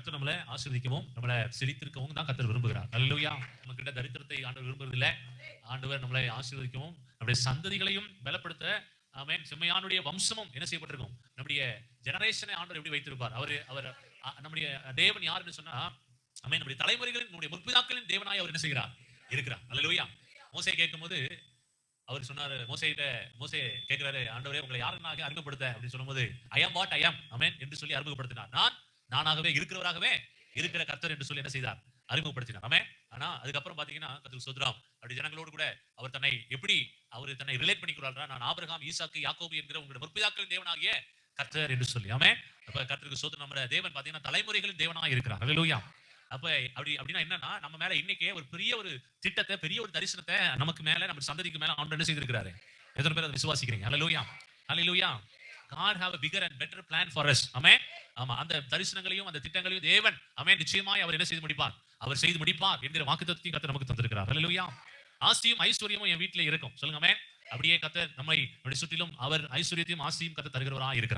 கர்த்தர் நம்மளை ஆசீர்வதிக்கவும் நம்மளை செழித்திருக்கவும் தான் கர்த்தர் விரும்புகிறார். அல்லேலூயா. நம்ம கிட்ட தரித்திரத்தை ஆண்டவர் விரும்புறதில்லை. ஆண்டவர் நம்மளை ஆசீர்வதிக்கவும் நம்முடைய சந்ததிகளையும் பலப்படுத்த ஆமென். செம்மையானுடைய வம்சமும் என்ன செய்யப்பட்டிருக்கும், நம்முடைய ஜெனரேஷனை ஆண்டவர் எப்படி வைத்திருப்பார். அவர் நம்முடைய தேவன் யாருன்னு சொன்னா ஆமென், நம்முடைய தலைமுறைகளின் நம்முடைய முற்பிதாக்களின் தேவனாய் அவர் என்ன செய்கிறார், இருக்கிறார். அல்லேலூயா. மோசே கேட்கும்போது அவர் சொன்னாரு, மோசே கேட்கிறாரு, ஆண்டவரே உங்களை யாருனாக அறிமுகப்படுத்த அப்படின்னு சொல்லும்போது ஐ ஆம் வாட் ஐ ஆம் ஆமென் என்று சொல்லி அறிமுகப்படுத்தினார். நானாகவே இருக்கிறவராகவே இருக்கிற கர்த்தர் என்று சொல்லி என்ன செய்தார், அறிமுகப்படுத்தினார். ஆமென். ஆனா அதுக்கப்புறம் பாத்தீங்கன்னா கர்த்தருக்கு ஸ்தோத்திரம், அப்படி ஜனங்களோடு கூட அவர் தன்னை ரிலேட் பண்ணிக்கிறாரா, நான் ஆபிரகாம் ஈசாக்கு யாக்கோபு என்கிற உங்களுடைய முற்பிதாக்களின் தேவனாகிய கர்த்தர் என்று சொல்லி. ஆமென். அப்ப கர்த்தருக்கு ஸ்தோத்திரம். நம்ம தேவன் பாத்தீங்கன்னா தலைமுறைகளின் தேவனாக இருக்கிறார். அல்லேலூயா. அப்ப அப்படின்னா என்னன்னா, நம்ம மேல இன்னைக்கே ஒரு பெரிய ஒரு திட்டத்தை, பெரிய ஒரு தரிசனத்தை நமக்கு மேல, நம்ம சந்ததிக்கு மேல ஆண்டவர் என்ன செய்திருக்கிறாரு. எத்தனை பேர் அதை விசுவாசிக்கிறீங்க? அல்லேலூயா. அல்லேலூயா. God have a bigger and better plan for us. ஆமென். ஆமா, அந்த தரிசனங்களையும் அந்த திட்டங்களையும் தேவன் ஆமென் நிச்சயமாய் அவர் என்ன செய்து முடிப்பார், அவர் செய்து முடிப்பார் என்கிற வாக்குத்தத்தத்தையும் கர்த்தர் நமக்கு தந்திருக்கிறார். அல்லேலூயா. ஆஸ்தியும் ஐஸ்வர்யமும் என் வீட்டிலே இருக்கும். சொல்லுங்க ஆமென். அப்படியே கர்த்தர் நம்மை சுற்றிலும் அவர் ஐஸ்வர்யத்தையும் ஆஸ்தியும் கர்த்தர் தருகிறவராய் இருக்கிறார்.